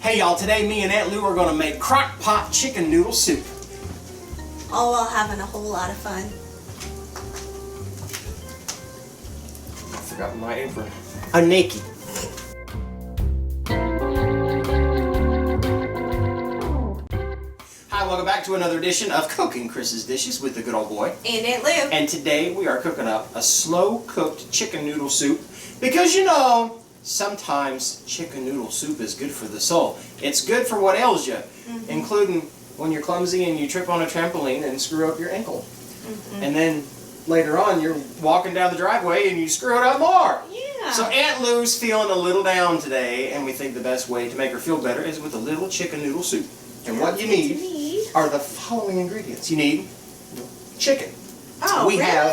Hey y'all, today me and Aunt Lou are going to make crock pot chicken noodle soup. All while having a whole lot of fun. I forgot my apron. I'm naked. Hi, welcome back to another edition of Cooking Chris's Dishes with the good old boy. And Aunt Lou. And today we are cooking up a slow-cooked chicken noodle soup because, you know, sometimes chicken noodle soup is good for the soul. It's good for what ails you, including when you're clumsy and you trip on a trampoline and screw up your ankle. And then later on you're walking down the driveway and you screw it up more. Yeah. So Aunt Lou's feeling a little down today, and we think the best way to make her feel better is with a little chicken noodle soup. And what you need are the following ingredients. You need chicken. Oh, we really?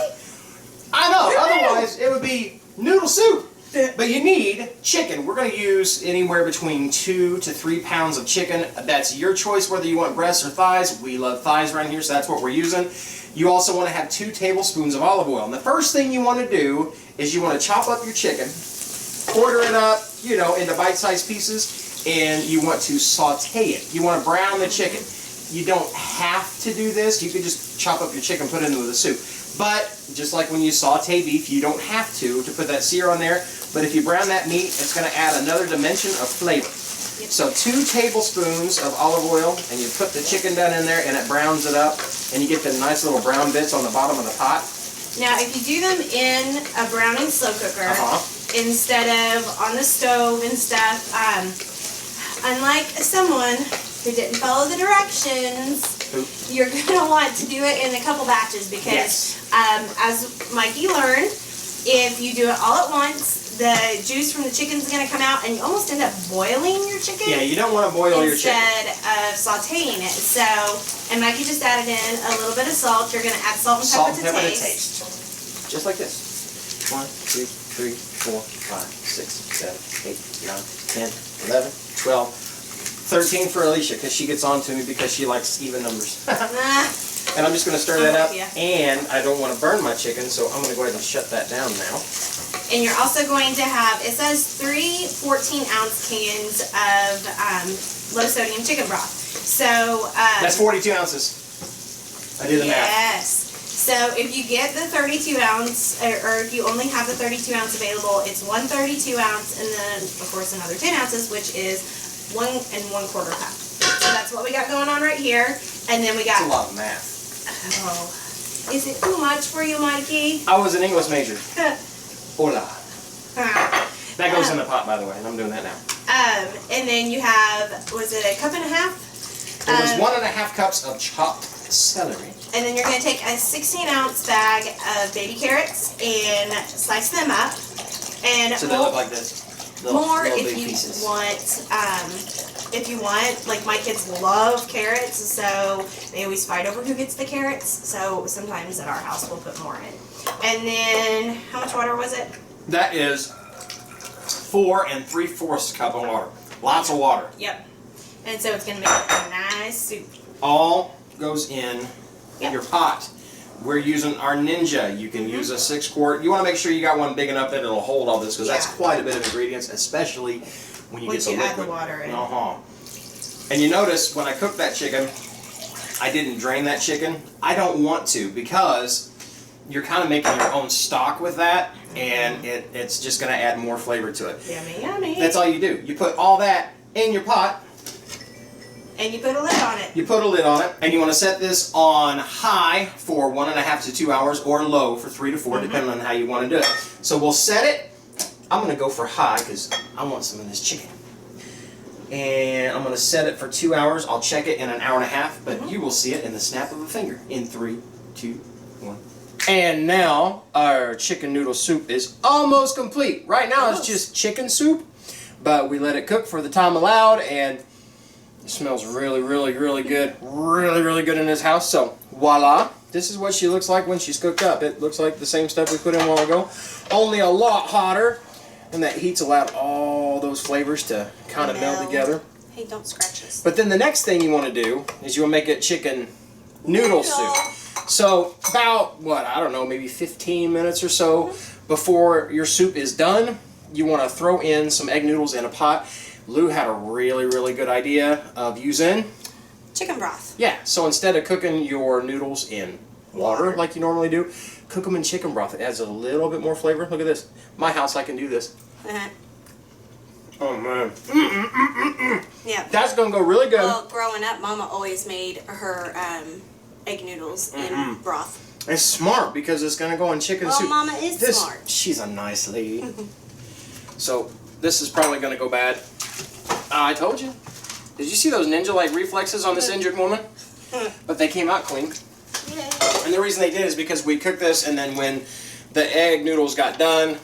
I know, otherwise it would be noodle soup. But you need chicken. We're going to use anywhere between 2 to 3 pounds of chicken. That's your choice whether you want breasts or thighs. We love thighs around here, so that's what we're using. You also want to have 2 tablespoons of olive oil. And the first thing you want to do is you want to chop up your chicken, quarter it up, you know, into bite-sized pieces, and you want to saute it. You want to brown the chicken. You don't have to do this. You can just chop up your chicken, put it into the soup. But just like when you saute beef, you don't have to put that sear on there. But if you brown that meat, it's going to add another dimension of flavor. Yep. So 2 tablespoons of olive oil, and you put the chicken down in there, and it browns it up, and you get the nice little brown bits on the bottom of the pot. Now, if you do them in a browning slow cooker, instead of on the stove and stuff, unlike someone who didn't follow the directions, you're going to want to do it in a couple batches because, as Mikey learned, if you do it all at once, the juice from the chicken is going to come out and you almost end up boiling your chicken. Yeah, you don't want to boil your chicken. Instead of sauteing it. So, and Mikey just added in a little bit of salt. You're going to add salt and pepper to taste. Just like this. 1, 2, 3, 4, 5, 6, 7, 8, 9, 10, 11, 12, 13 for Alicia because she gets on to me because she likes even numbers. And I'm just going to stir that up, and I don't want to burn my chicken, so I'm going to go ahead and shut that down now. And you're also going to have, it says 3 14-ounce cans of low-sodium chicken broth. So that's 42 ounces. I did the math. Yes. So if you get the 32-ounce, or if you only have the 32-ounce available, it's 1 32-ounce, and then, of course, another 10 ounces, which is 1 1/4 cup. So that's what we got going on right here. And then we got... That's a lot of math. Oh, is it too much for you, Mikey? I was an English major. Hola. That goes in the pot, by the way, and I'm doing that now. And then you have, was it 1.5 cups? It was 1.5 cups of chopped celery. And then you're going to take a 16-ounce bag of baby carrots and slice them up. And so they look like this. More if you want. If you want, like my kids love carrots, so they always fight over who gets the carrots. So sometimes at our house we'll put more in. And then, how much water was it? That is 4 3/4 cup of water. Lots of water. Yep. And so it's going to make a nice soup. All goes in your pot. We're using our Ninja. You can use a 6-quart. You want to make sure you got one big enough that it'll hold all this because that's quite a bit of ingredients, especially when you get the liquid. Add the water in. And you notice when I cook that chicken, I didn't drain that chicken. I don't want to because you're kind of making your own stock with that, and it's just going to add more flavor to it. Yummy, yummy. That's all you do. You put all that in your pot. And you put a lid on it. You put a lid on it, and you want to set this on high for 1.5 to 2 hours, or low for 3 to 4, depending on how you want to do it. So we'll set it. I'm going to go for high because I want some of this chicken. And I'm going to set it for 2 hours. I'll check it in an hour and a half, but you will see it in the snap of a finger. In 3, 2, 1. And now our chicken noodle soup is almost complete. Right now it's just chicken soup, but we let it cook for the time allowed, and it smells really, really, really good. Really, really good in this house. So, voila. This is what she looks like when she's cooked up. It looks like the same stuff we put in a while ago, only a lot hotter. And that heat's allowed all those flavors to kind of meld together. Hey, don't scratch us. But then the next thing you want to do is you want to make it chicken noodle soup. So about, what, I don't know, maybe 15 minutes or so before your soup is done, you want to throw in some egg noodles in a pot. Lou had a really, really good idea of using chicken broth. Yeah, so instead of cooking your noodles in water like you normally do, cook them in chicken broth. It adds a little bit more flavor. Look at this. My house, I can do this. Oh, man. Yeah. That's going to go really good. Well, growing up, Mama always made her egg noodles in broth. It's smart because it's going to go in chicken soup. Well, Mama is smart. She's a nice lady. So, this is probably going to go bad. I told you. Did you see those ninja-like reflexes on this injured woman? But they came out clean. Yay. And the reason they did is because we cooked this, and then when the egg noodles got done,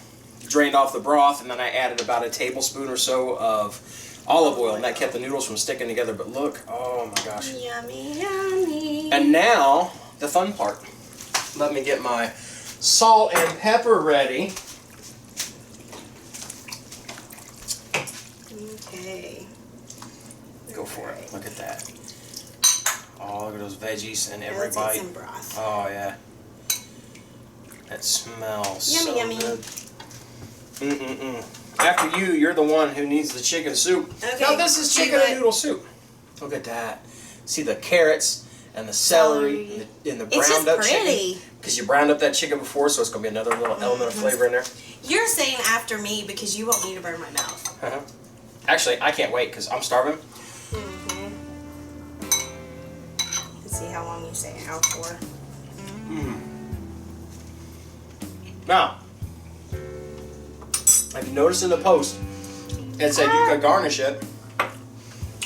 drained off the broth, and then I added about a tablespoon or so of olive oil, and that kept the noodles from sticking together. But look, oh my gosh. Yummy, yummy. And now, the fun part. Let me get my salt and pepper ready. Okay. Go for it. Look at that. Oh, look at those veggies and every Let's bite. get some broth. Oh, yeah. That smells Yummy, so yummy. good. After you, you're the one who needs the chicken soup. Okay. Now, this is chicken and noodle soup. Look at that. See the carrots and the celery and the browned up chicken. Because you browned up that chicken before, so it's going to be another little element of flavor in there. You're saying after me because you want me to burn my mouth. Actually, I can't wait because I'm starving. Let's see how long you say out for. Now, have you noticed in the post, it said you could garnish it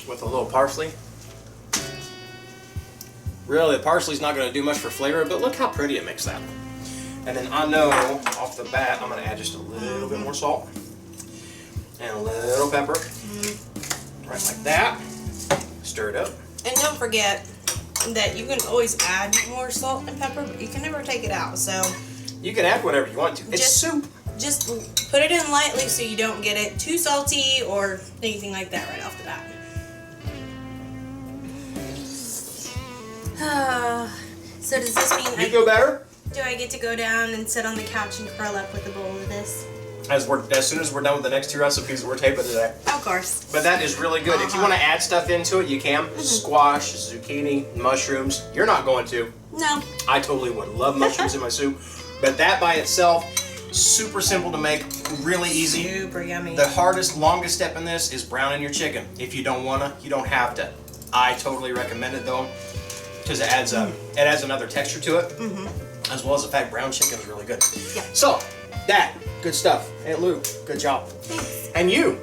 with a little parsley? Really, the parsley's not going to do much for flavor, but look how pretty it makes that. And then I know, off the bat, I'm going to add just a little bit more salt. And a little pepper. Right like that. Stir it up. And don't forget that you can always add more salt and pepper, but you can never take it out, so... You can add whatever you want to. It's soup. Just put it in lightly so you don't get it too salty or anything like that right off the bat. So does this mean You feel better? do I get to go down and sit on the couch and curl up with a bowl of this? As soon as we're done with the next 2 recipes that we're taping today. Of course. But that is really good. If you want to add stuff into it, you can. Squash, zucchini, mushrooms. You're not going to. No. I totally would love mushrooms in my soup. But that by itself, super simple to make, really easy. Super yummy. The hardest, longest step in this is browning your chicken. If you don't want to, you don't have to. I totally recommend it though, because it adds another texture to it, as well as the fact brown chicken is really good. Yeah. So, that, good stuff. Aunt Lou, good job. Thanks. And you,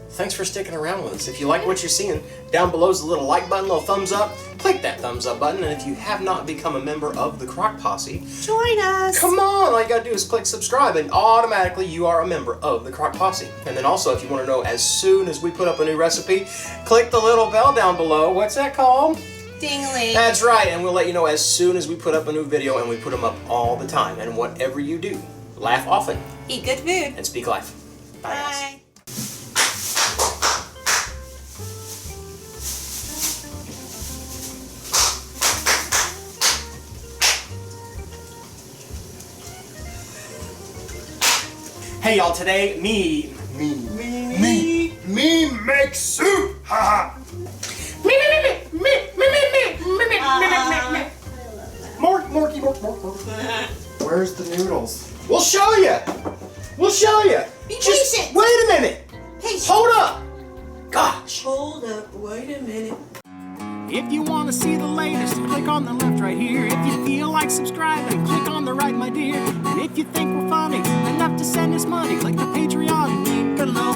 thanks for sticking around with us. If you like what you're seeing, down below is a little like button, little thumbs up. Click that thumbs up button, and if you have not become a member of the Crock Posse, Join us. come on, all you gotta do is click subscribe, and automatically you are a member of the Crock Posse. And then also, if you want to know as soon as we put up a new recipe, click the little bell down below. What's that called? Ding-a-ling. That's right, and we'll let you know as soon as we put up a new video, and we put them up all the time. And whatever you do, laugh often. Eat good food. And speak life. Bye, guys. Bye. Hey y'all, today me make soup. Ha ha. More. Where's the noodles? We'll show you. Be Just patient. wait a minute. Patient. Hold up. Gosh. Hold up. Wait a minute. If you want to see the latest, click on the left right here. If you feel like subscribing, click on the right, my dear. And if you think we're funny enough to send us money, click the Patreon link below.